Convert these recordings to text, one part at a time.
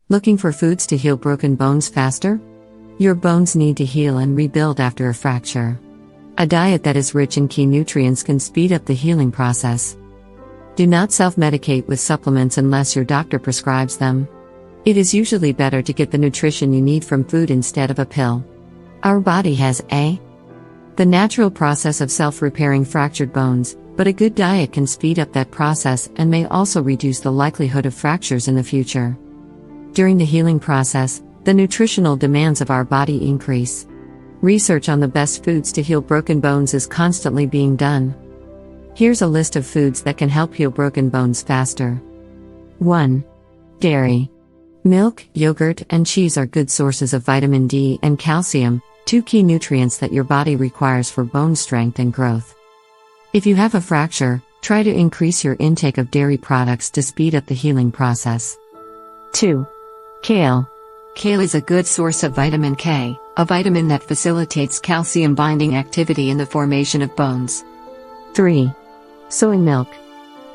Looking for foods to heal broken bones faster? Your bones need to heal and rebuild after a fracture. A diet that is rich in key nutrients can speed up the healing process. Do not self-medicate with supplements unless your doctor prescribes them. It is usually better to get the nutrition you need from food instead of a pill. Our body has the natural process of self-repairing fractured bones, but a good diet can speed up that process and may also reduce the likelihood of fractures in the future. During the healing process, the nutritional demands of our body increase. Research on the best foods to heal broken bones is constantly being done. Here's a list of foods that can help heal broken bones faster. 1. Dairy. Milk, yogurt, and cheese are good sources of vitamin D and calcium, two key nutrients that your body requires for bone strength and growth. If you have a fracture, try to increase your intake of dairy products to speed up the healing process. 2. Kale. Kale is a good source of vitamin K, a vitamin that facilitates calcium binding activity in the formation of bones. 3. Soy milk.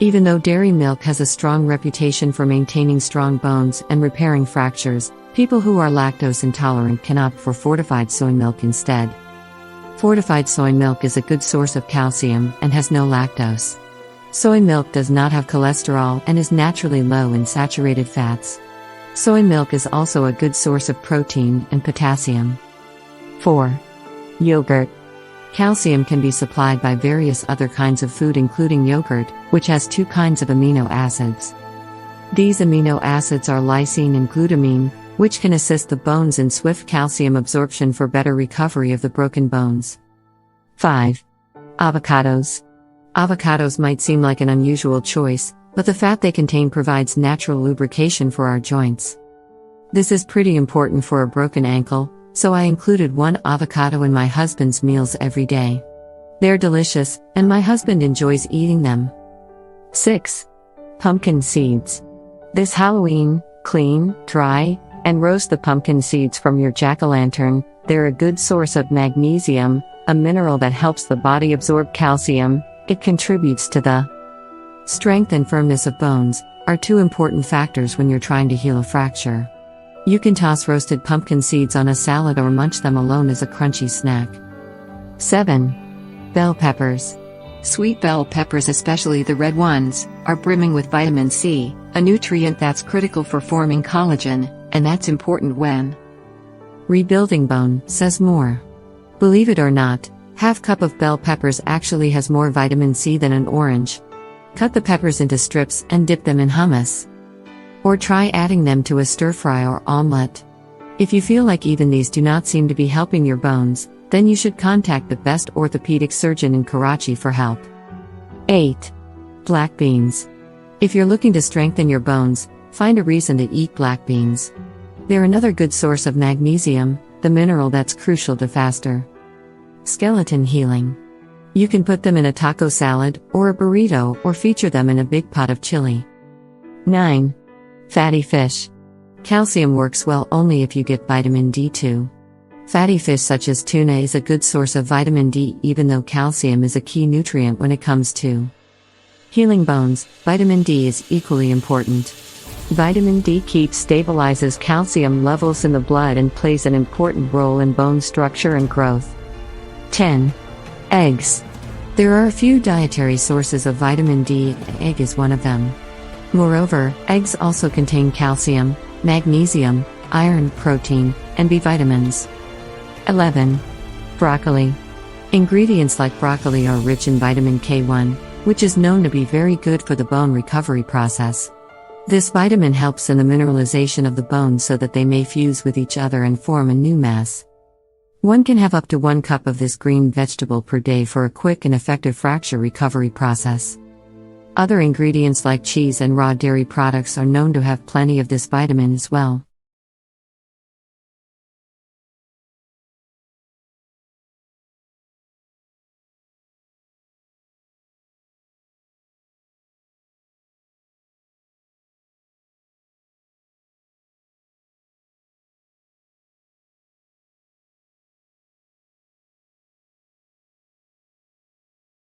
Even though dairy milk has a strong reputation for maintaining strong bones and repairing fractures, people who are lactose intolerant can opt for fortified soy milk instead. Fortified soy milk is a good source of calcium and has no lactose. Soy milk does not have cholesterol and is naturally low in saturated fats. Soy milk is also a good source of protein and potassium. 4. Yogurt. Calcium can be supplied by various other kinds of food including yogurt, which has two kinds of amino acids. These amino acids are lysine and glutamine, which can assist the bones in swift calcium absorption for better recovery of the broken bones. 5. Avocados. Avocados might seem like an unusual choice, but the fat they contain provides natural lubrication for our joints. This is pretty important for a broken ankle, so I included one avocado in my husband's meals every day. They're delicious, and my husband enjoys eating them. 6. Pumpkin seeds. This Halloween, clean, dry, and roast the pumpkin seeds from your jack-o'-lantern. They're a good source of magnesium, a mineral that helps the body absorb calcium. It contributes to the strength and firmness of bones, are two important factors when you're trying to heal a fracture. You can toss roasted pumpkin seeds on a salad or munch them alone as a crunchy snack. 7. Bell peppers. Sweet bell peppers, especially the red ones, are brimming with vitamin C, a nutrient that's critical for forming collagen, and that's important when rebuilding bone, says more. Believe it or not, half cup of bell peppers actually has more vitamin C than an orange. Cut the peppers into strips and dip them in hummus. Or try adding them to a stir-fry or omelette. If you feel like even these do not seem to be helping your bones, then you should contact the best orthopedic surgeon in Karachi for help. 8. Black beans. If you're looking to strengthen your bones, find a reason to eat black beans. They're another good source of magnesium, the mineral that's crucial to faster skeleton healing. You can put them in a taco salad, or a burrito, or feature them in a big pot of chili. 9. Fatty fish. Calcium works well only if you get vitamin D too. Fatty fish such as tuna is a good source of vitamin D, even though calcium is a key nutrient when it comes to healing bones. Vitamin D is equally important. Vitamin D stabilizes calcium levels in the blood and plays an important role in bone structure and growth. 10. Eggs. There are a few dietary sources of vitamin D, and egg is one of them. Moreover, eggs also contain calcium, magnesium, iron, protein, and B vitamins. 11. Broccoli. Ingredients like broccoli are rich in vitamin K1, which is known to be very good for the bone recovery process. This vitamin helps in the mineralization of the bones so that they may fuse with each other and form a new mass. One can have up to 1 cup of this green vegetable per day for a quick and effective fracture recovery process. Other ingredients like cheese and raw dairy products are known to have plenty of this vitamin as well.